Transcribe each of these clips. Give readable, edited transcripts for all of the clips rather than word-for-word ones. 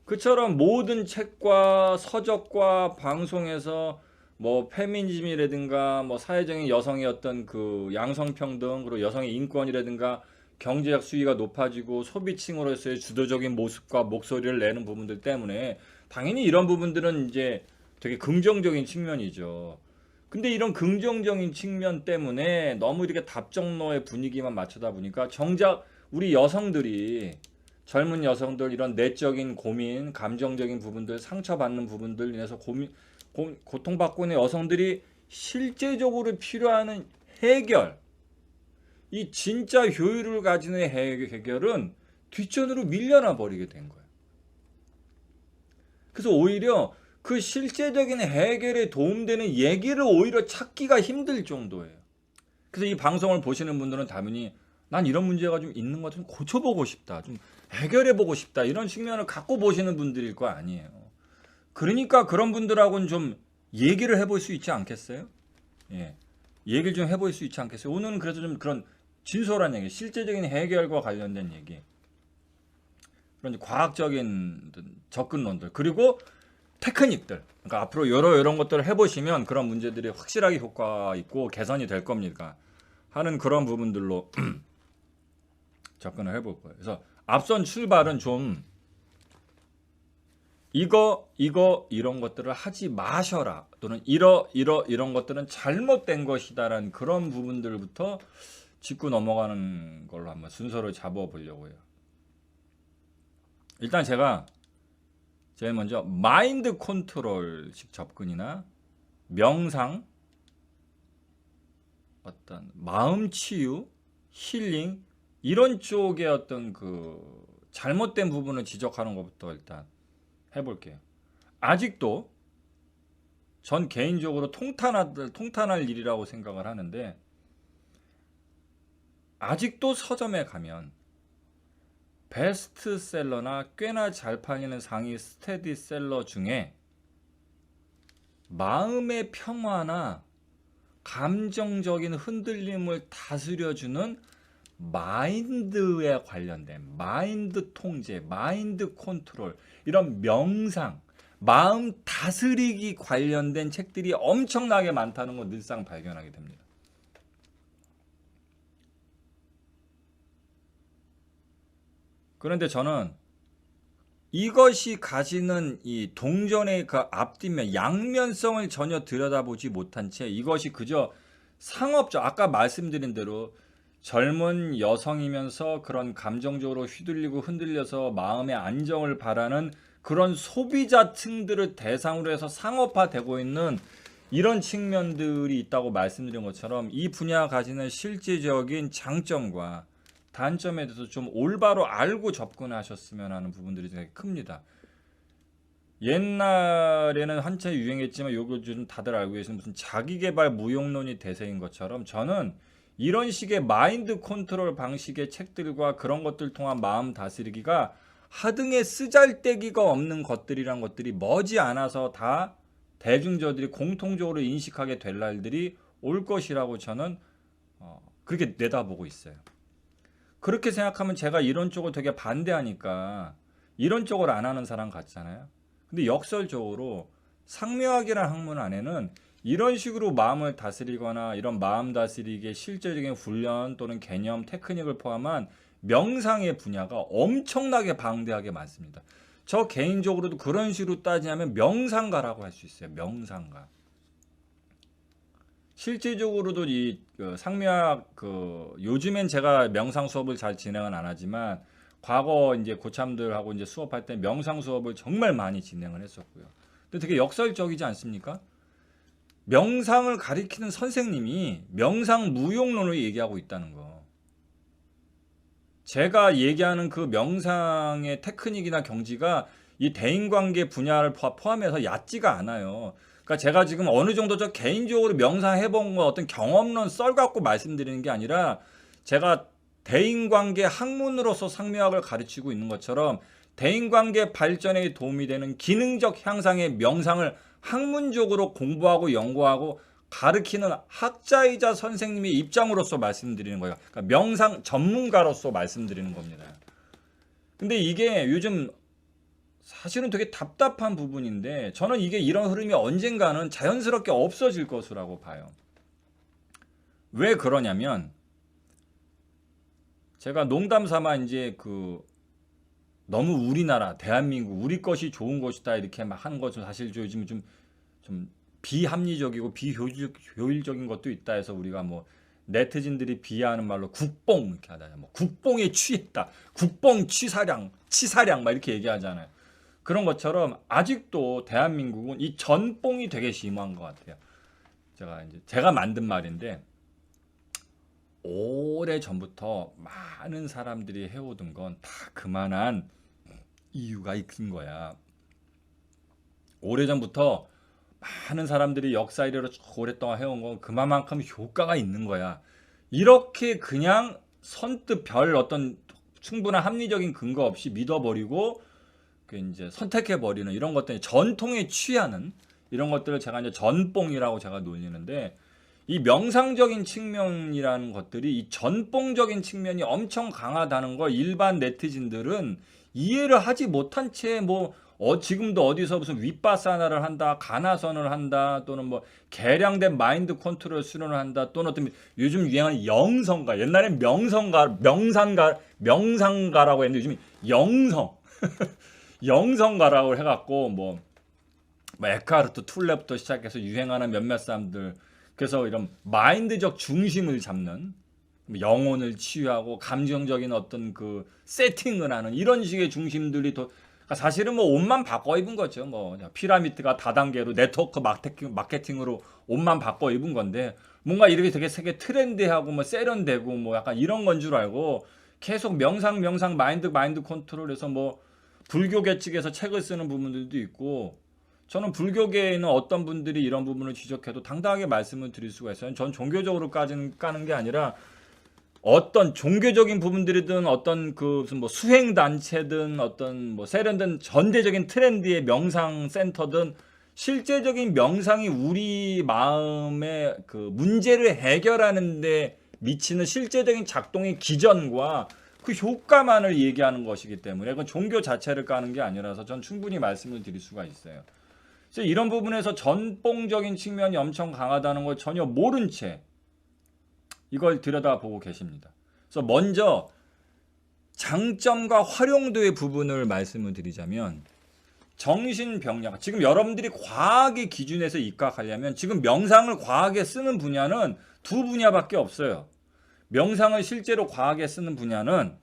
그처럼 모든 책과 서적과 방송에서 뭐 페미니즘이라든가 뭐 사회적인 여성의 어떤 그 양성평등 그리고 여성의 인권이라든가 경제적 수위가 높아지고 소비층으로서의 주도적인 모습과 목소리를 내는 부분들 때문에 당연히 이런 부분들은 이제 되게 긍정적인 측면이죠. 근데 이런 긍정적인 측면 때문에 너무 이렇게 답정너의 분위기만 맞추다 보니까 정작 우리 여성들이 젊은 여성들 이런 내적인 고민, 감정적인 부분들, 상처받는 부분들 인해서 고통받고 있는 여성들이 실제적으로 필요한 해결, 이 진짜 효율을 가지는 해결은 뒷전으로 밀려나 버리게 된 거예요. 그래서 오히려 그 실제적인 해결에 도움되는 얘기를 오히려 찾기가 힘들 정도예요. 그래서 이 방송을 보시는 분들은 당연히 난 이런 문제가 좀 있는 것 좀 고쳐보고 싶다. 좀 해결해보고 싶다. 이런 측면을 갖고 보시는 분들일 거 아니에요. 그러니까 그런 분들하고는 좀 얘기를 해볼 수 있지 않겠어요? 예. 얘기를 좀 해볼 수 있지 않겠어요? 오늘은 그래서 좀 그런 진솔한 얘기, 실제적인 해결과 관련된 얘기, 그런 과학적인 접근론들, 그리고 테크닉들. 그러니까 앞으로 이런 것들을 해보시면 그런 문제들이 확실하게 효과 있고 개선이 될 겁니다. 하는 그런 부분들로 접근을 해볼 거예요. 그래서 앞선 출발은 좀 이런 것들을 하지 마셔라 또는 이런 것들은 잘못된 것이다라는 그런 부분들부터 짚고 넘어가는 걸로 한번 순서를 잡아보려고 해요. 일단 제일 먼저 마인드 컨트롤식 접근이나 명상, 어떤 마음 치유, 힐링 이런 쪽의 어떤 그 잘못된 부분을 지적하는 것부터 일단 해볼게요. 아직도 전 개인적으로 통탄할 일이라고 생각을 하는데 아직도 서점에 가면 베스트셀러나 꽤나 잘 팔리는 상위 스테디셀러 중에 마음의 평화나 감정적인 흔들림을 다스려주는 마인드에 관련된 마인드 통제, 마인드 컨트롤, 이런 명상, 마음 다스리기 관련된 책들이 엄청나게 많다는 걸 늘상 발견하게 됩니다. 그런데 저는 이것이 가지는 이 동전의 그 앞뒷면, 양면성을 전혀 들여다보지 못한 채 이것이 그저 상업적, 아까 말씀드린 대로 젊은 여성이면서 그런 감정적으로 휘둘리고 흔들려서 마음의 안정을 바라는 그런 소비자층들을 대상으로 해서 상업화되고 있는 이런 측면들이 있다고 말씀드린 것처럼 이 분야가 가지는 실제적인 장점과 단점에 대해서 좀 올바로 알고 접근하셨으면 하는 부분들이 되게 큽니다. 옛날에는 한참 유행했지만 요즘 다들 알고 계시는 무슨 자기계발 무용론이 대세인 것처럼 저는 이런 식의 마인드 컨트롤 방식의 책들과 그런 것들 통한 마음 다스리기가 하등의 쓰잘데기가 없는 것들이란 것들이 머지않아서 다 대중저들이 공통적으로 인식하게 될 날들이 올 것이라고 저는 그렇게 내다보고 있어요. 그렇게 생각하면 제가 이런 쪽을 되게 반대하니까 이런 쪽을 안 하는 사람 같잖아요. 근데 역설적으로 상묘학이라는 학문 안에는 이런 식으로 마음을 다스리거나 이런 마음 다스리기의 실제적인 훈련 또는 개념, 테크닉을 포함한 명상의 분야가 엄청나게 방대하게 많습니다. 저 개인적으로도 그런 식으로 따지면 명상가라고 할 수 있어요. 명상가. 실질적으로도 이 상미학 요즘엔 제가 명상 수업을 잘 진행은 안 하지만 과거 이제 고참들하고 이제 수업할 때 명상 수업을 정말 많이 진행을 했었고요. 근데 되게 역설적이지 않습니까? 명상을 가리키는 선생님이 명상 무용론을 얘기하고 있다는 거. 제가 얘기하는 그 명상의 테크닉이나 경지가 이 대인관계 분야를 포함해서 얕지가 않아요. 그러니까 제가 지금 어느 정도 저 개인적으로 명상해본 거 어떤 경험론 썰 갖고 말씀드리는 게 아니라 제가 대인관계 학문으로서 상묘학을 가르치고 있는 것처럼 대인관계 발전에 도움이 되는 기능적 향상의 명상을 학문적으로 공부하고 연구하고 가르치는 학자이자 선생님의 입장으로서 말씀드리는 거예요. 그러니까 명상 전문가로서 말씀드리는 겁니다. 근데 이게 요즘 사실은 되게 답답한 부분인데 저는 이게 이런 흐름이 언젠가는 자연스럽게 없어질 것이라고 봐요. 왜 그러냐면 제가 농담 삼아 이제 너무 우리나라 대한민국 우리 것이 좋은 것이다 이렇게 막 하는 것은 사실 요즘 좀 비합리적이고 비효율적인 것도 있다 해서 우리가 뭐 네티즌들이 비하하는 말로 국뽕 이렇게 하잖아요. 뭐 국뽕에 취했다. 국뽕 치사량 막 이렇게 얘기하잖아요. 그런 것처럼 아직도 대한민국은 이 전뽕이 되게 심한 것 같아요. 제가 만든 말인데 오래 전부터 많은 사람들이 해오던 건 다 그만한 이유가 있는 거야. 오래 전부터 많은 사람들이 역사 이래로 오랫동안 해온 건 그만큼 효과가 있는 거야. 이렇게 그냥 선뜻 별 어떤 충분한 합리적인 근거 없이 믿어버리고 이제 선택해버리는 이런 것들이 전통에 취하는 이런 것들을 제가 이제 전뽕이라고 제가 놀리는데 이 명상적인 측면이라는 것들이 이 전뽕적인 측면이 엄청 강하다는 걸 일반 네티즌들은 이해를 하지 못한 채 지금도 어디서 무슨 윗바사나를 한다, 가나선을 한다, 또는 뭐 개량된 마인드 컨트롤 수련을 한다, 또는 어떤 요즘 유행하는 영성가, 옛날엔 명상가라고 했는데 요즘 영성가라고 해갖고 뭐 에카르트 툴레부터 시작해서 유행하는 몇몇 사람들 그래서 이런 마인드적 중심을 잡는 영혼을 치유하고 감정적인 어떤 세팅을 하는 이런 식의 중심들이 사실은 뭐 옷만 바꿔 입은 거죠. 뭐 피라미드가 다단계로 네트워크 마케팅으로 옷만 바꿔 입은 건데 뭔가 이렇게 되게 세계 트렌디하고 뭐 세련되고 뭐 약간 이런 건 줄 알고 계속 명상 마인드 컨트롤해서 뭐 불교계 측에서 책을 쓰는 부분들도 있고 저는 불교계에 있는 어떤 분들이 이런 부분을 지적해도 당당하게 말씀을 드릴 수가 있어요. 전 종교적으로 까는 게 아니라 어떤 종교적인 부분들이든 어떤 무슨 뭐 수행 단체든 어떤 뭐 세련된 전대적인 트렌드의 명상 센터든 실제적인 명상이 우리 마음의 문제를 해결하는 데 미치는 실제적인 작동의 기전과 그 효과만을 얘기하는 것이기 때문에 그건 종교 자체를 까는 게 아니라서 전 충분히 말씀을 드릴 수가 있어요. 그래서 이런 부분에서 전뽕적인 측면이 엄청 강하다는 걸 전혀 모른 채 이걸 들여다보고 계십니다. 그래서 먼저 장점과 활용도의 부분을 말씀을 드리자면 정신병력, 지금 여러분들이 과학의 기준에서 입각하려면 지금 명상을 과학에 쓰는 분야는 두 분야밖에 없어요. 명상을 실제로 과학에 쓰는 분야는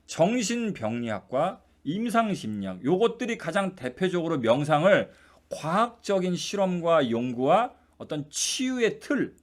정신병리학과 임상심리학 요것들이 가장 대표적으로 명상을 과학적인 실험과 연구와 어떤 치유의 틀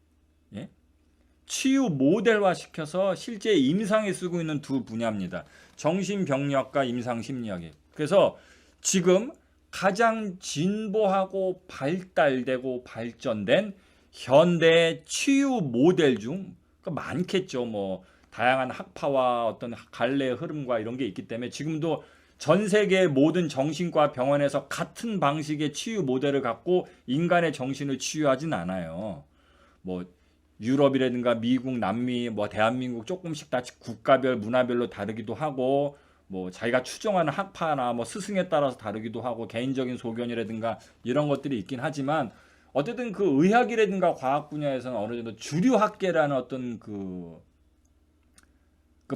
치유 모델화 시켜서 실제 임상에 쓰고 있는 두 분야입니다. 정신병리학과 임상심리학이. 그래서 지금 가장 진보하고 발달되고 발전된 현대 치유 모델 중 많겠죠. 뭐 다양한 학파와 어떤 갈래의 흐름과 이런 게 있기 때문에 지금도 전 세계의 모든 정신과 병원에서 같은 방식의 치유 모델을 갖고 인간의 정신을 치유하진 않아요. 뭐 유럽이라든가 미국, 남미, 뭐 대한민국 조금씩 다 국가별, 문화별로 다르기도 하고 뭐 자기가 추종하는 학파나 뭐 스승에 따라서 다르기도 하고 개인적인 소견이라든가 이런 것들이 있긴 하지만 어쨌든 의학이라든가 과학 분야에서는 어느 정도 주류 학계라는 어떤 그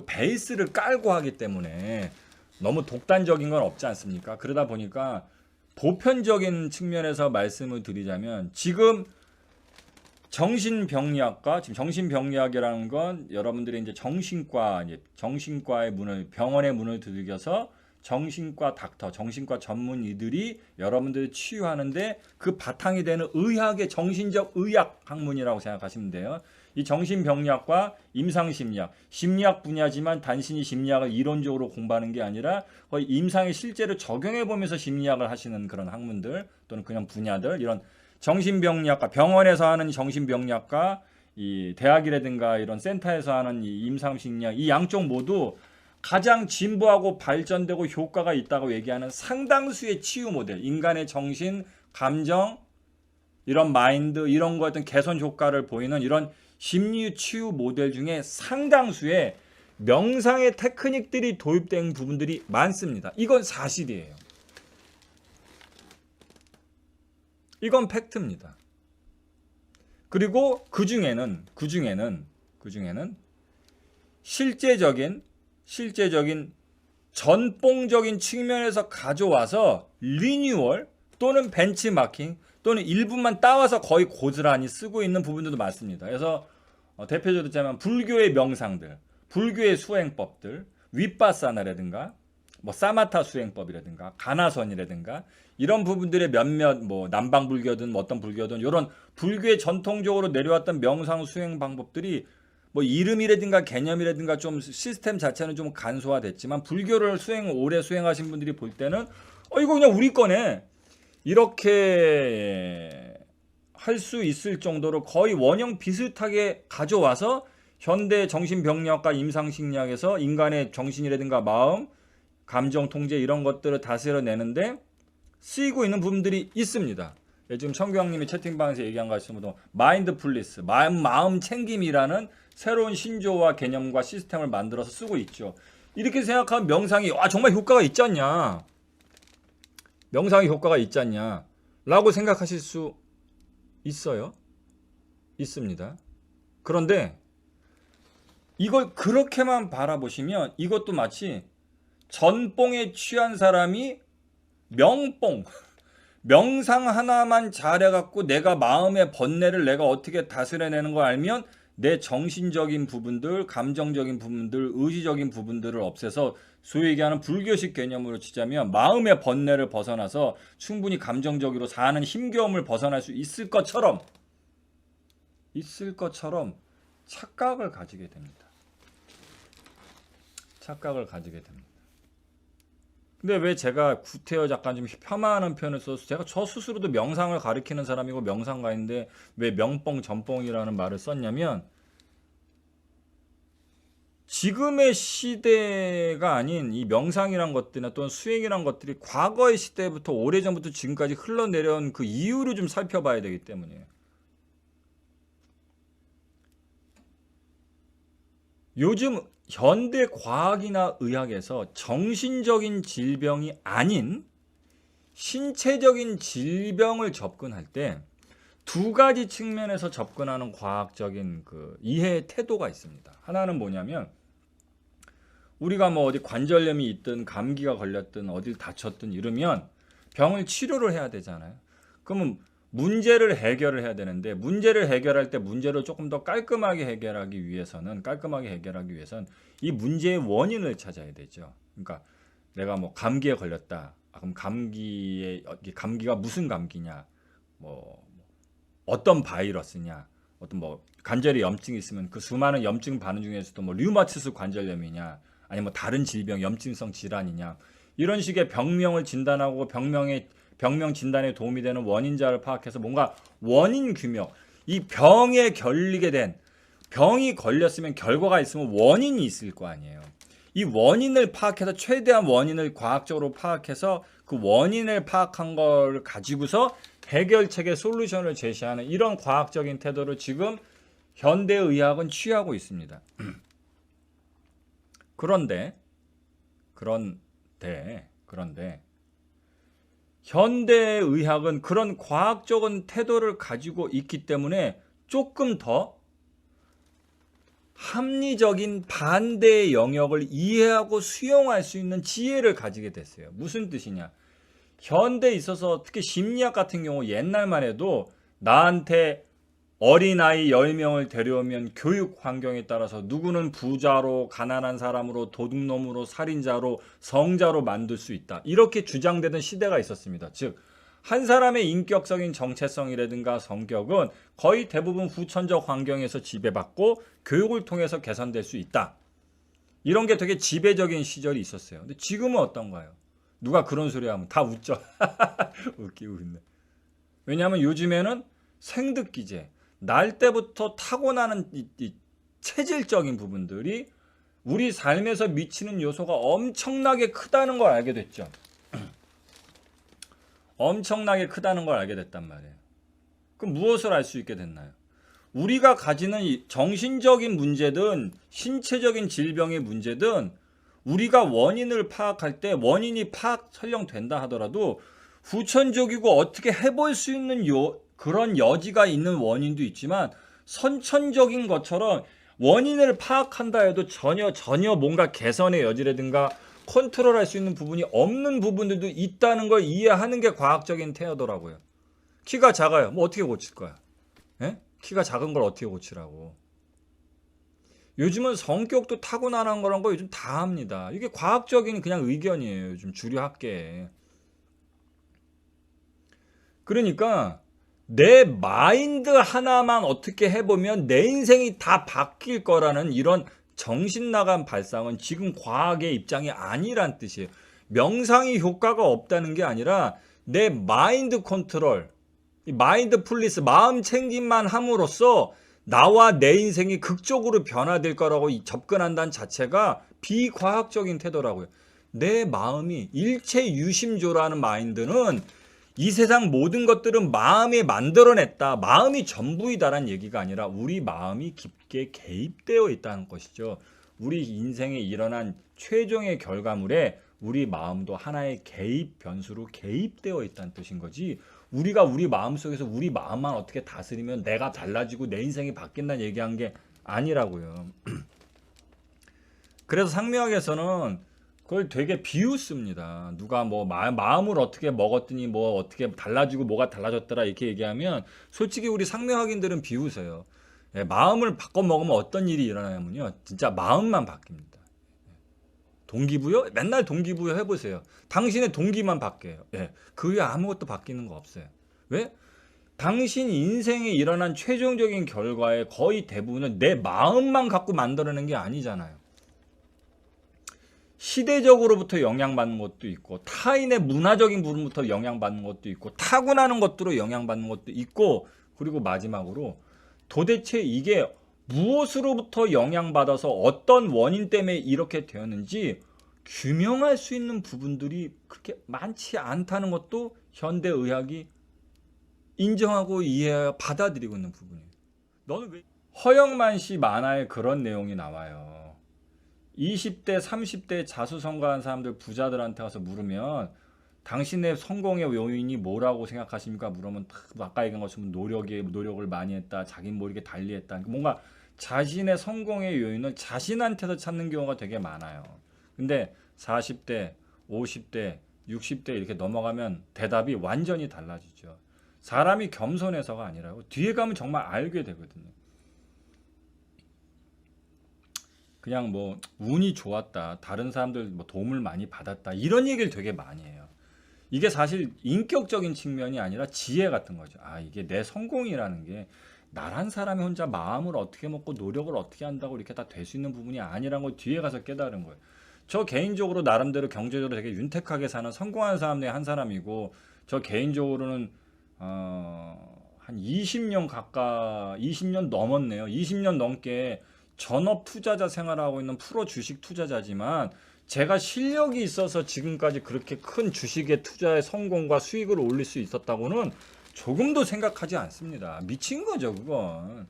베이스를 깔고 하기 때문에 너무 독단적인 건 없지 않습니까? 그러다 보니까 보편적인 측면에서 말씀을 드리자면 지금 정신병리학이라는 건 여러분들이 이제 정신과의 문을 병원의 문을 두들겨서 정신과 닥터, 정신과 전문의들이 여러분들을 치유하는데 그 바탕이 되는 의학의 정신적 의학 학문이라고 생각하시면 돼요. 이 정신병리학과 임상심리학, 심리학 분야지만 단순히 심리학을 이론적으로 공부하는 게 아니라 거의 임상에 실제로 적용해 보면서 심리학을 하시는 그런 학문들 또는 그냥 분야들 이런 정신병리학과 병원에서 하는 정신병리학과 이 대학이라든가 이런 센터에서 하는 이 임상심리학 이 양쪽 모두 가장 진보하고 발전되고 효과가 있다고 얘기하는 상당수의 치유 모델, 인간의 정신, 감정, 이런 마인드, 이런 거 어떤 개선 효과를 보이는 이런 심리 치유 모델 중에 상당수의 명상의 테크닉들이 도입된 부분들이 많습니다. 이건 사실이에요. 이건 팩트입니다. 그리고 그 중에는 실제적인 전뽕적인 측면에서 가져와서 리뉴얼 또는 벤치마킹 또는 일부만 따와서 거의 고스란히 쓰고 있는 부분들도 많습니다. 그래서 대표적으로 자면 불교의 명상들, 불교의 수행법들, 윗바사나라든가 뭐 사마타 수행법이라든가 가나선이라든가 이런 부분들의 몇몇 뭐 남방불교든 뭐 어떤 불교든 이런 불교의 전통적으로 내려왔던 명상 수행 방법들이 뭐 이름이라든가 개념이라든가 좀 시스템 자체는 좀 간소화됐지만 불교를 오래 수행하신 분들이 볼 때는 이거 그냥 우리 거네 이렇게 할 수 있을 정도로 거의 원형 비슷하게 가져와서 현대 정신병리학과 임상심리학에서 인간의 정신이라든가 마음, 감정 통제 이런 것들을 다스려내는데 쓰이고 있는 부분들이 있습니다. 지금 청규왕님이 채팅방에서 얘기한 것처럼 마인드풀리스, 마음 챙김이라는 새로운 신조어와 개념과 시스템을 만들어서 쓰고 있죠. 이렇게 생각하면 명상이 정말 효과가 있지 않냐, 명상이 효과가 있지 않냐 라고 생각하실 수 있어요. 있습니다. 그런데 이걸 그렇게만 바라보시면 이것도 마치 전뽕에 취한 사람이 명상 하나만 잘해갖고 내가 마음의 번뇌를 내가 어떻게 다스려내는 걸 알면 내 정신적인 부분들, 감정적인 부분들, 의지적인 부분들을 없애서 소위 얘기하는 불교식 개념으로 치자면 마음의 번뇌를 벗어나서 충분히 감정적으로 사는 힘겨움을 벗어날 수 있을 것처럼 착각을 가지게 됩니다. 착각을 가지게 됩니다. 근데 왜 제가 구태여 작가 좀 폄하하는 표현을 써서 제가 저 스스로도 명상을 가리키는 사람이고 명상가인데 왜 명뽕 전뽕이라는 말을 썼냐면 지금의 시대가 아닌 이 명상이란 것들이나 또는 수행이란 것들이 과거의 시대부터 오래전부터 지금까지 흘러내려온 그 이유를 좀 살펴봐야 되기 때문이에요. 요즘 현대 과학이나 의학에서 정신적인 질병이 아닌 신체적인 질병을 접근할 때 두 가지 측면에서 접근하는 과학적인 그 이해 태도가 있습니다. 하나는 뭐냐면 우리가 뭐 어디 관절염이 있든 감기가 걸렸든 어딜 다쳤든 이러면 병을 치료를 해야 되잖아요. 그러면 문제를 해결을 해야 되는데 문제를 해결할 때 문제를 조금 더 깔끔하게 해결하기 위해서는 이 문제의 원인을 찾아야 되죠. 그러니까 내가 뭐 감기에 걸렸다. 그럼 감기가 무슨 감기냐? 뭐 어떤 바이러스냐? 어떤 뭐 관절에 염증이 있으면 그 수많은 염증 반응 중에서도 뭐 류마티스 관절염이냐? 아니면 뭐 다른 질병, 염증성 질환이냐? 이런 식의 병명을 진단하고 병명 진단에 도움이 되는 원인자를 파악해서 뭔가 원인 규명, 이 병에 걸리게 된 병이 걸렸으면 결과가 있으면 원인이 있을 거 아니에요. 이 원인을 파악해서 최대한 원인을 과학적으로 파악해서 그 원인을 파악한 걸 가지고서 해결책의 솔루션을 제시하는 이런 과학적인 태도를 지금 현대의학은 취하고 있습니다. 그런데 현대의학은 그런 과학적인 태도를 가지고 있기 때문에 조금 더 합리적인 반대의 영역을 이해하고 수용할 수 있는 지혜를 가지게 됐어요. 무슨 뜻이냐? 현대에 있어서 특히 심리학 같은 경우 옛날만 해도 나한테 어린아이 10명을 데려오면 교육 환경에 따라서 누구는 부자로 가난한 사람으로 도둑놈으로 살인자로 성자로 만들 수 있다. 이렇게 주장되던 시대가 있었습니다. 즉 한 사람의 인격적인 정체성이라든가 성격은 거의 대부분 후천적 환경에서 지배받고 교육을 통해서 개선될 수 있다. 이런 게 되게 지배적인 시절이 있었어요. 근데 지금은 어떤가요? 누가 그런 소리 하면 다 웃죠. 웃기고 있네. 왜냐하면 요즘에는 생득기제, 날 때부터 타고나는 이 체질적인 부분들이 우리 삶에서 미치는 요소가 엄청나게 크다는 걸 알게 됐죠. 엄청나게 크다는 걸 알게 됐단 말이에요. 그럼 무엇을 알 수 있게 됐나요? 우리가 가지는 정신적인 문제든 신체적인 질병의 문제든 우리가 원인을 파악할 때 원인이 설령 된다 하더라도 후천적이고 어떻게 해볼 수 있는 그런 여지가 있는 원인도 있지만 선천적인 것처럼 원인을 파악한다 해도 전혀 뭔가 개선의 여지라든가 컨트롤할 수 있는 부분이 없는 부분들도 있다는 걸 이해하는 게 과학적인 태도더라고요. 키가 작아요. 뭐 어떻게 고칠 거야? 예? 키가 작은 걸 어떻게 고치라고. 요즘은 성격도 타고나는 거란 거 요즘 다 합니다. 이게 과학적인 그냥 의견이에요. 요즘 주류 학계에. 그러니까 내 마인드 하나만 어떻게 해보면 내 인생이 다 바뀔 거라는 이런 정신 나간 발상은 지금 과학의 입장이 아니란 뜻이에요. 명상이 효과가 없다는 게 아니라 내 마인드 컨트롤, 마인드 풀리스, 마음 챙김만 함으로써 나와 내 인생이 극적으로 변화될 거라고 접근한다는 자체가 비과학적인 태도라고요. 내 마음이 일체 유심조라는 마인드는 이 세상 모든 것들은 마음에 만들어냈다. 마음이 전부이다라는 얘기가 아니라 우리 마음이 깊게 개입되어 있다는 것이죠. 우리 인생에 일어난 최종의 결과물에 우리 마음도 하나의 개입 변수로 개입되어 있다는 뜻인 거지. 우리가 우리 마음속에서 우리 마음만 어떻게 다스리면 내가 달라지고 내 인생이 바뀐다는 얘기한 게 아니라고요. 그래서 상명학에서는 그걸 되게 비웃습니다. 누가 뭐 마음을 어떻게 먹었더니 뭐 어떻게 달라지고 뭐가 달라졌더라 이렇게 얘기하면 솔직히 우리 상명학인들은 비웃어요. 예, 마음을 바꿔 먹으면 어떤 일이 일어나냐면요. 진짜 마음만 바뀝니다. 동기부여? 맨날 동기부여 해보세요. 당신의 동기만 바뀌어요. 예, 그 외에 아무것도 바뀌는 거 없어요. 왜? 당신 인생에 일어난 최종적인 결과의 거의 대부분은 내 마음만 갖고 만들어낸 게 아니잖아요. 시대적으로부터 영향받는 것도 있고 타인의 문화적인 부분부터 영향받는 것도 있고 타고나는 것들로 영향받는 것도 있고 그리고 마지막으로 도대체 이게 무엇으로부터 영향받아서 어떤 원인 때문에 이렇게 되었는지 규명할 수 있는 부분들이 그렇게 많지 않다는 것도 현대의학이 인정하고 이해하고 받아들이고 있는 부분이에요. 너는 왜 허영만 씨 만화에 그런 내용이 나와요. 20대, 30대 자수성가한 사람들 부자들한테 가서 물으면 당신의 성공의 요인이 뭐라고 생각하십니까? 물으면 아까 얘기한 것처럼 노력을 많이 했다. 자기는 모르게 달리했다. 뭔가 자신의 성공의 요인을 자신한테서 찾는 경우가 되게 많아요. 근데 40대, 50대, 60대 이렇게 넘어가면 대답이 완전히 달라지죠. 사람이 겸손해서가 아니라고 뒤에 가면 정말 알게 되거든요. 그냥 뭐 운이 좋았다. 다른 사람들 뭐 도움을 많이 받았다. 이런 얘기를 되게 많이 해요. 이게 사실 인격적인 측면이 아니라 지혜 같은 거죠. 아, 이게 내 성공이라는 게 나란 사람이 혼자 마음을 어떻게 먹고 노력을 어떻게 한다고 이렇게 다 될 수 있는 부분이 아니라는 걸 뒤에 가서 깨달은 거예요. 저 개인적으로 나름대로 경제적으로 되게 윤택하게 사는 성공한 사람 중에 한 사람이고 저 개인적으로는 한 20년 넘었네요. 20년 넘게 전업 투자자 생활하고 있는 프로 주식 투자자지만 제가 실력이 있어서 지금까지 그렇게 큰 주식의 투자의 성공과 수익을 올릴 수 있었다고는 조금도 생각하지 않습니다. 미친 거죠, 그건.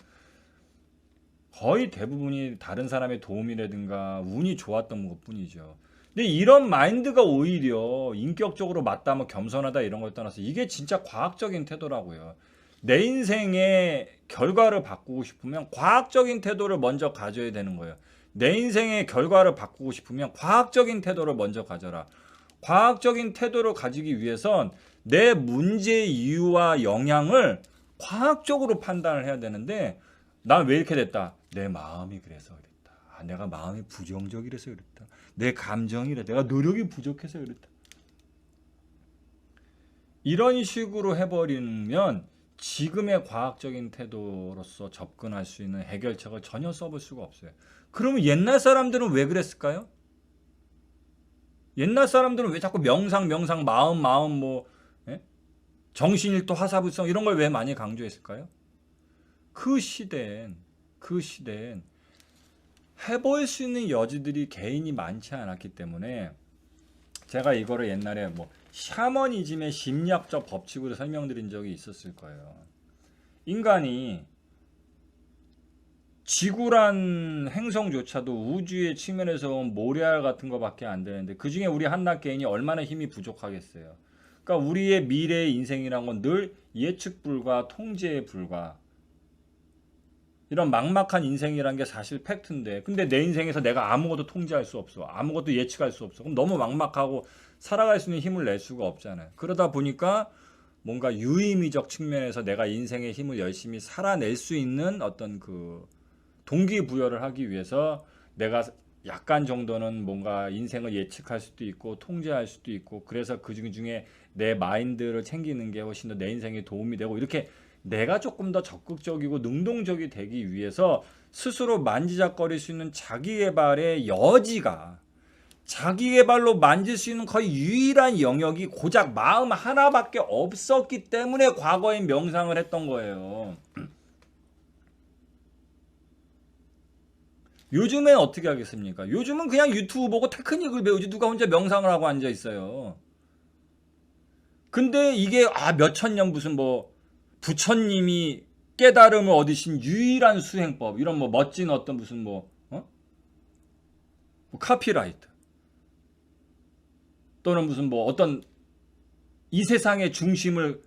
거의 대부분이 다른 사람의 도움이라든가 운이 좋았던 것뿐이죠. 근데 이런 마인드가 오히려 인격적으로 맞다, 뭐 겸손하다 이런 걸 떠나서 이게 진짜 과학적인 태도라고요. 내 인생의 결과를 바꾸고 싶으면 과학적인 태도를 먼저 가져야 되는 거예요. 내 인생의 결과를 바꾸고 싶으면 과학적인 태도를 먼저 가져라. 과학적인 태도를 가지기 위해선 내 문제 이유와 영향을 과학적으로 판단을 해야 되는데 난 왜 이렇게 됐다? 내 마음이 그래서 그랬다. 아, 내가 마음이 부정적이라서 그랬다. 내 감정이라 내가 노력이 부족해서 그랬다. 이런 식으로 해버리면 지금의 과학적인 태도로서 접근할 수 있는 해결책을 전혀 써볼 수가 없어요. 그러면 옛날 사람들은 왜 그랬을까요? 옛날 사람들은 왜 자꾸 명상 마음 뭐 정신일도 화사불성 이런 걸 왜 많이 강조했을까요? 그 시대엔 해볼 수 있는 여지들이 개인이 많지 않았기 때문에 제가 이거를 옛날에 뭐 샤머니즘의 심리학적 법칙으로 설명드린 적이 있었을 거예요. 인간이 지구란 행성조차도 우주의 측면에서 온 모래알 같은 거밖에 안 되는데 그 중에 우리 한낱 개인이 얼마나 힘이 부족하겠어요. 그러니까 우리의 미래의 인생이란 건 늘 예측 불가, 통제 불가. 이런 막막한 인생이란 게 사실 팩트인데, 근데 내 인생에서 내가 아무것도 통제할 수 없어. 아무것도 예측할 수 없어. 그럼 너무 막막하고 살아갈 수 있는 힘을 낼 수가 없잖아요. 그러다 보니까 뭔가 유의미적 측면에서 내가 인생의 힘을 열심히 살아낼 수 있는 어떤 그 동기부여를 하기 위해서 내가 약간 정도는 뭔가 인생을 예측할 수도 있고 통제할 수도 있고, 그래서 그 중에 내 마인드를 챙기는 게 훨씬 더 내 인생에 도움이 되고, 이렇게 내가 조금 더 적극적이고 능동적이 되기 위해서 스스로 만지작거릴 수 있는 자기개발의 여지가, 자기개발로 만질 수 있는 거의 유일한 영역이 고작 마음 하나밖에 없었기 때문에 과거에 명상을 했던 거예요. 요즘엔 어떻게 하겠습니까? 요즘은 그냥 유튜브 보고 테크닉을 배우지, 누가 혼자 명상을 하고 앉아 있어요. 근데 이게 몇천 년 무슨 뭐 부처님이 깨달음을 얻으신 유일한 수행법, 이런 뭐 멋진 어떤 무슨 뭐 카피라이트, 또는 무슨 뭐 어떤 이 세상의 중심을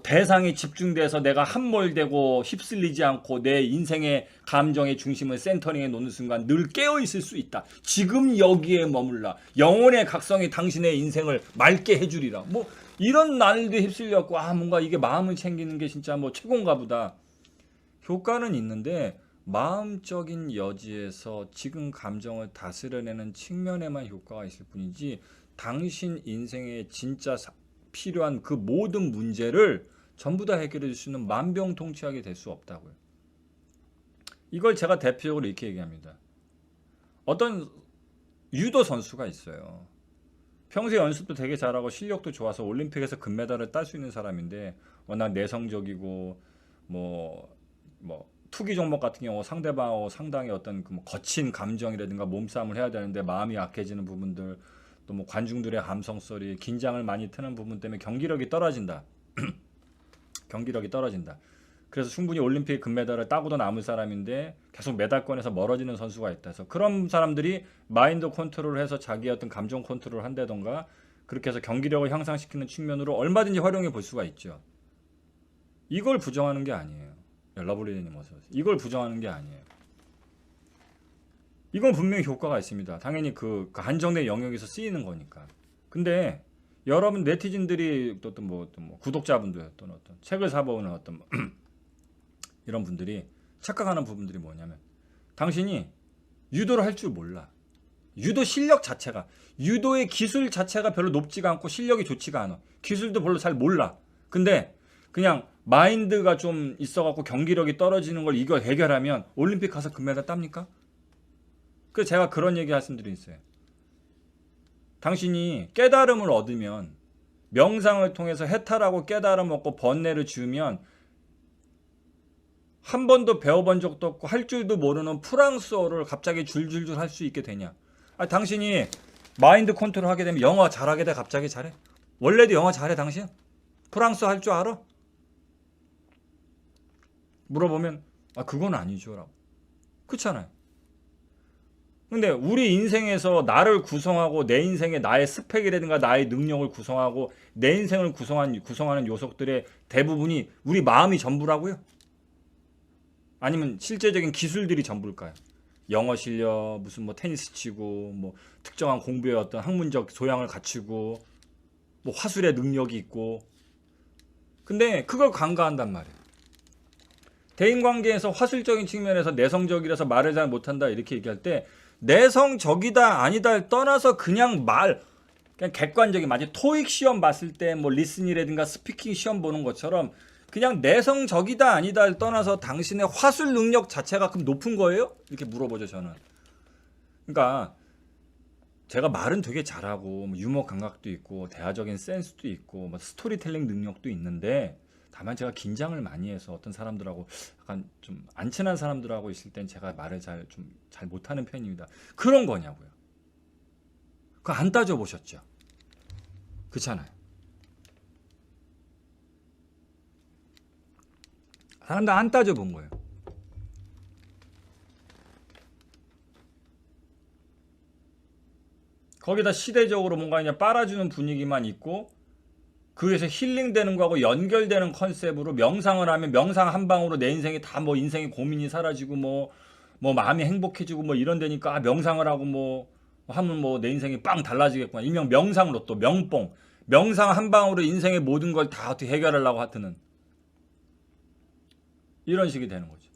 대상에 집중돼서 내가 함몰되고 휩쓸리지 않고 내 인생의 감정의 중심을 센터링해 놓는 순간 늘 깨어 있을 수 있다. 지금 여기에 머물라. 영혼의 각성이 당신의 인생을 맑게 해주리라. 뭐 이런 날도 휩쓸렸고, 뭔가 이게 마음을 챙기는 게 진짜 뭐 최고인가 보다. 효과는 있는데 마음적인 여지에서 지금 감정을 다스려내는 측면에만 효과가 있을 뿐이지, 당신 인생에 진짜 필요한 그 모든 문제를 전부 다 해결해 줄 수 있는 만병통치약이 될 수 없다고요. 이걸 제가 대표적으로 이렇게 얘기합니다. 어떤 유도 선수가 있어요. 평소에 연습도 되게 잘하고 실력도 좋아서 올림픽에서 금메달을 딸 수 있는 사람인데, 워낙 내성적이고 뭐 투기 종목 같은 경우 상대방하고 상당히 어떤 그 뭐 거친 감정이라든가 몸싸움을 해야 되는데 마음이 약해지는 부분들, 또 뭐 관중들의 함성 소리, 긴장을 많이 트는 부분 때문에 경기력이 떨어진다. 경기력이 떨어진다. 그래서 충분히 올림픽 금메달을 따고도 남을 사람인데 계속 메달권에서 멀어지는 선수가 있다. 그래서 그런 사람들이 마인드 컨트롤을 해서 자기의 어떤 감정 컨트롤을 한다던가, 그렇게 해서 경기력을 향상시키는 측면으로 얼마든지 활용해 볼 수가 있죠. 이걸 부정하는 게 아니에요. 러블리님 어서 오세요. 이걸 부정하는 게 아니에요. 이건 분명히 효과가 있습니다. 당연히 그 한정된 영역에서 쓰이는 거니까. 근데 여러분 네티즌들이 어떤 뭐 구독자분들, 또는 어떤 책을 사보는 어떤 이런 분들이 착각하는 부분들이 뭐냐면, 당신이 유도를 할 줄 몰라. 유도 실력 자체가, 유도의 기술 자체가 별로 높지가 않고 실력이 좋지가 않아. 기술도 별로 잘 몰라. 근데 그냥 마인드가 좀 있어갖고 경기력이 떨어지는 걸 이거 해결하면 올림픽 가서 금메달 땁니까? 그래서 제가 그런 얘기 하신 분들이 있어요. 당신이 깨달음을 얻으면, 명상을 통해서 해탈하고 깨달음 얻고 번뇌를 지우면, 한 번도 배워본 적도 없고 할 줄도 모르는 프랑스어를 갑자기 줄줄줄 할 수 있게 되냐? 당신이 마인드 컨트롤 하게 되면 영어 잘하게 돼? 갑자기 잘해? 원래도 영어 잘해 당신? 프랑스어 할 줄 알아? 물어보면 그건 아니죠 라고. 그렇잖아요. 근데 우리 인생에서 나를 구성하고 내 인생의 나의 스펙이라든가 나의 능력을 구성하고 내 인생을 구성하는 요소들의 대부분이 우리 마음이 전부라고요? 아니면 실제적인 기술들이 전부일까요? 영어 실력, 무슨 뭐 테니스 치고, 뭐 특정한 공부의 어떤 학문적 소양을 갖추고, 뭐 화술의 능력이 있고. 근데 그걸 간과한단 말이에요. 대인관계에서 화술적인 측면에서 내성적이라서 말을 잘 못한다 이렇게 얘기할 때, 내성적이다 아니다를 떠나서 그냥 객관적인, 마치 토익 시험 봤을 때 뭐 리스닝이라든가 스피킹 시험 보는 것처럼 그냥 내성적이다 아니다를 떠나서 당신의 화술 능력 자체가 그럼 높은 거예요? 이렇게 물어보죠 저는. 그러니까 제가 말은 되게 잘하고 뭐 유머 감각도 있고 대화적인 센스도 있고 뭐 스토리텔링 능력도 있는데, 다만 제가 긴장을 많이 해서 어떤 사람들하고 약간 좀 안 친한 사람들하고 있을 땐 제가 말을 잘 못하는 편입니다. 그런 거냐고요. 그거 안 따져보셨죠? 그렇잖아요. 사람들 안 따져본 거예요. 거기다 시대적으로 뭔가 그냥 빨아주는 분위기만 있고 그에서 힐링되는 거하고 연결되는 컨셉으로 명상을 하면 명상 한 방으로 내 인생이 다 뭐 인생의 고민이 사라지고 뭐 마음이 행복해지고 뭐 이런 데니까 아, 명상을 하고 뭐 하면 뭐 내 인생이 빵 달라지겠구나. 일명 명상 로또 명뽕. 명상 한 방으로 인생의 모든 걸 다 어떻게 해결하려고 하트는 이런 식이 되는 거죠.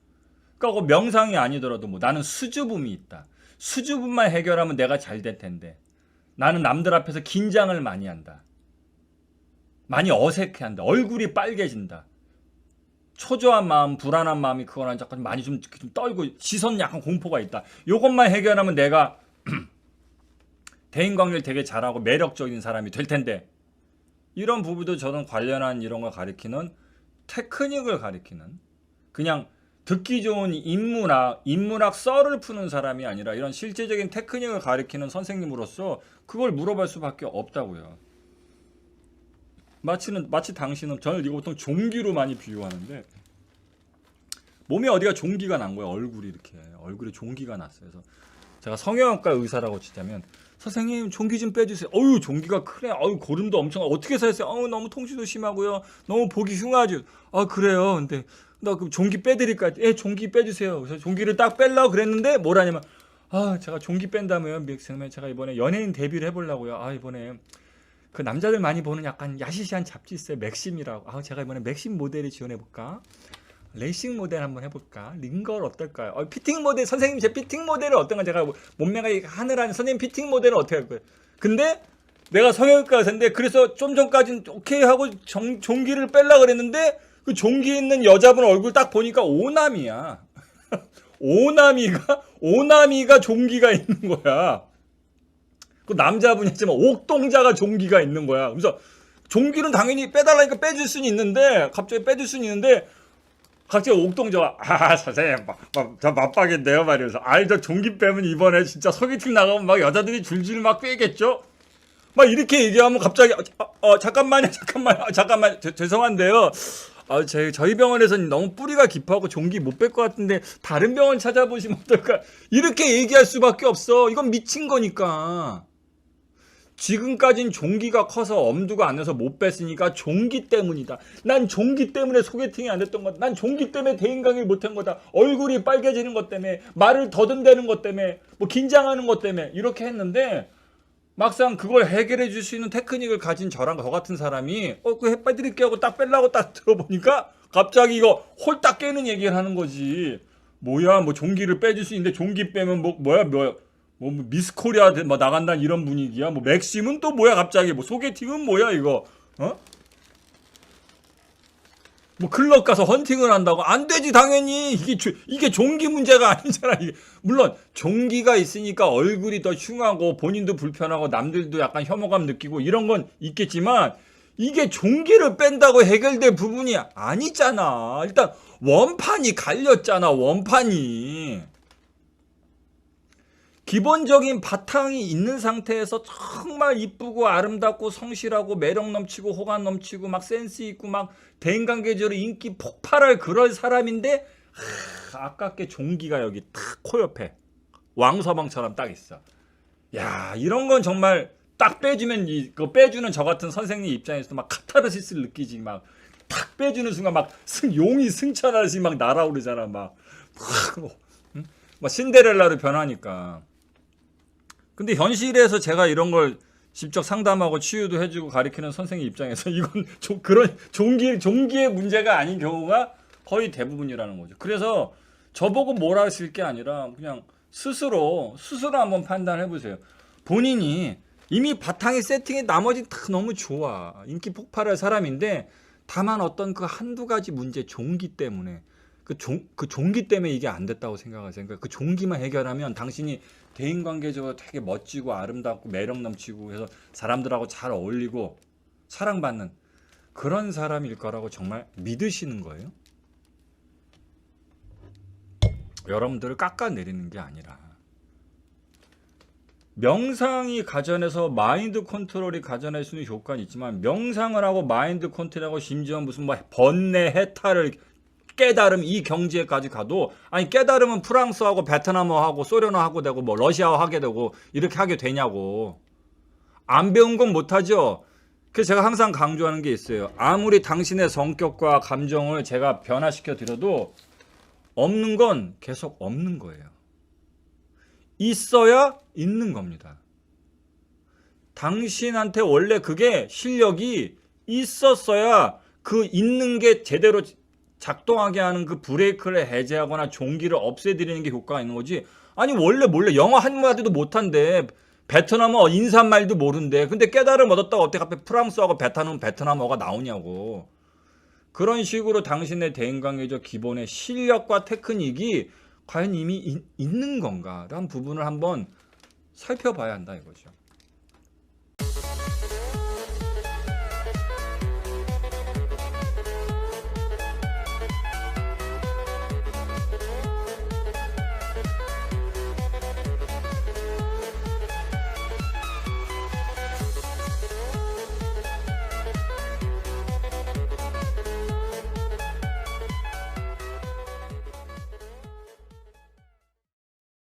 그러니까 명상이 아니더라도 뭐 나는 수줍음이 있다. 수줍음만 해결하면 내가 잘 될 텐데 나는 남들 앞에서 긴장을 많이 한다. 많이 어색해한다. 얼굴이 빨개진다. 초조한 마음, 불안한 마음이 그거랑 잠깐 많이 좀 떨고 시선 약간 공포가 있다. 요것만 해결하면 내가 대인관계를 되게 잘하고 매력적인 사람이 될 텐데 이런 부분도 저는 관련한 이런 걸 가리키는 테크닉을 가리키는 그냥 듣기 좋은 인문학 썰을 푸는 사람이 아니라 이런 실제적인 테크닉을 가리키는 선생님으로서 그걸 물어볼 수밖에 없다고요. 마치 당신은 저는 이거 보통 종기로 많이 비유하는데 몸에 어디가 종기가 난 거예요. 얼굴에 종기가 났어요. 그래서 제가 성형외과 의사라고 치자면 선생님 종기 좀 빼주세요. 어유 종기가 크네. 어유 고름도 엄청 어떻게 사셨어요? 너무 통증도 심하고요. 너무 보기 흉하죠. 아 그래요. 근데 나 그럼 종기 빼드릴까요? 예, 종기 빼주세요. 그래서 종기를 딱 빼려고 그랬는데 뭐라냐면 제가 종기 뺀다며요. 제가 이번에 연예인 데뷔를 해보려고요. 이번에 그 남자들 많이 보는 약간 야시시한 잡지 있어요. 맥심이라고. 제가 이번에 맥심 모델을 지원해볼까? 레이싱 모델 한번 해볼까? 링걸 어떨까요? 피팅 모델 선생님 제 피팅 모델은 어떤가? 제가 몸매가 하늘하는 선생님 피팅 모델은 어떻게 할 거예요? 근데 내가 성형외과 의사인데 그래서 좀 전까지는 오케이 하고 종기를 빼려고 그랬는데 그 종기 있는 여자분 얼굴 딱 보니까 오남이야. 오남이가 종기가 있는 거야. 그 남자분이지만 옥동자가 종기가 있는 거야. 그래서 종기는 당연히 빼달라니까 빼줄 수는 있는데 갑자기 빼줄 수는 있는데 갑자기 옥동자가 선생님 저 맞박인데요 말이면서 저 종기 빼면 이번에 진짜 소개팅 나가면 막 여자들이 줄줄 막 빼겠죠. 막 이렇게 얘기하면 갑자기 잠깐만요. 죄송한데요. 저희 병원에서는 너무 뿌리가 깊어하고 종기 못 뺄 것 같은데 다른 병원 찾아보시면 어떨까? 이렇게 얘기할 수밖에 없어. 이건 미친 거니까. 지금까진 종기가 커서 엄두가 안 나서 못 뺐으니까 종기 때문이다. 난 종기 때문에 소개팅이 안 됐던 거다. 난 종기 때문에 대인관계를 못한 거다. 얼굴이 빨개지는 것 때문에 말을 더듬대는 것 때문에 뭐 긴장하는 것 때문에 이렇게 했는데 막상 그걸 해결해 줄 수 있는 테크닉을 가진 저랑 저 같은 사람이 그 빼드릴게요 하고 딱 빼려고 딱 들어보니까 갑자기 이거 홀딱 깨는 얘기를 하는 거지. 뭐야 뭐 종기를 빼줄 수 있는데 종기 빼면 뭐야 뭐 미스 코리아 뭐 나간다는 이런 분위기야. 뭐 맥심은 또 뭐야 갑자기 뭐 소개팅은 뭐야 이거 뭐 클럽 가서 헌팅을 한다고 안 되지 당연히. 이게 종기 문제가 아니잖아. 이게 물론 종기가 있으니까 얼굴이 더 흉하고 본인도 불편하고 남들도 약간 혐오감 느끼고 이런 건 있겠지만 이게 종기를 뺀다고 해결될 부분이 아니잖아. 일단 원판이 갈렸잖아. 원판이 기본적인 바탕이 있는 상태에서 정말 이쁘고 아름답고 성실하고 매력 넘치고 호감 넘치고 막 센스 있고 막 대인관계적으로 인기 폭발할 그럴 사람인데 아깝게 종기가 여기 탁 코 옆에 왕서방처럼 딱 있어. 야 이런 건 정말 딱 빼주면 그 빼주는 저 같은 선생님 입장에서도 막 카타르시스를 느끼지. 막 탁 빼주는 순간 막 용이 승천하듯이 막 날아오르잖아. 막 신데렐라로 변하니까. 근데 현실에서 제가 이런 걸 직접 상담하고 치유도 해주고 가르치는 선생님 입장에서 이건 그런 종기의 문제가 아닌 경우가 거의 대부분이라는 거죠. 그래서 저보고 뭐라 하실 게 아니라 그냥 스스로 한번 판단해 보세요. 본인이 이미 바탕에 세팅해 나머지 다 너무 좋아. 인기 폭발할 사람인데 다만 어떤 그 한두 가지 문제 종기 때문에 그 종기 때문에 이게 안 됐다고 생각하세요. 그러니까 그 종기만 해결하면 당신이 대인관계적으로 되게 멋지고 아름답고 매력 넘치고 해서 사람들하고 잘 어울리고 사랑받는 그런 사람일 거라고 정말 믿으시는 거예요? 여러분들을 깎아내리는 게 아니라 명상이 가전해서 마인드 컨트롤이 가전할 수 있는 효과는 있지만 명상을 하고 마인드 컨트롤하고 심지어 무슨 뭐 번뇌 해탈을 깨달음 이 경지에까지 가도 아니 깨달음은 프랑스하고 베트남어하고 소련어하고 되고 뭐 러시아어 하게 되고 이렇게 하게 되냐고. 안 배운 건 못하죠. 그래서 제가 항상 강조하는 게 있어요. 아무리 당신의 성격과 감정을 제가 변화시켜 드려도 없는 건 계속 없는 거예요. 있어야 있는 겁니다. 당신한테 원래 그게 실력이 있었어야 그 있는 게 제대로 작동하게 하는 그 브레이크를 해제하거나 종기를 없애드리는 게 효과가 있는 거지. 아니 원래 몰래 영어 한마디도 못한대. 베트남어 인사말도 모른대. 근데 깨달음 얻었다가 어떻게 갑자기 프랑스어하고 베트남어가 나오냐고. 그런 식으로 당신의 대인관계적 기본의 실력과 테크닉이 과연 이미 있는 건가라는 부분을 한번 살펴봐야 한다 이거죠.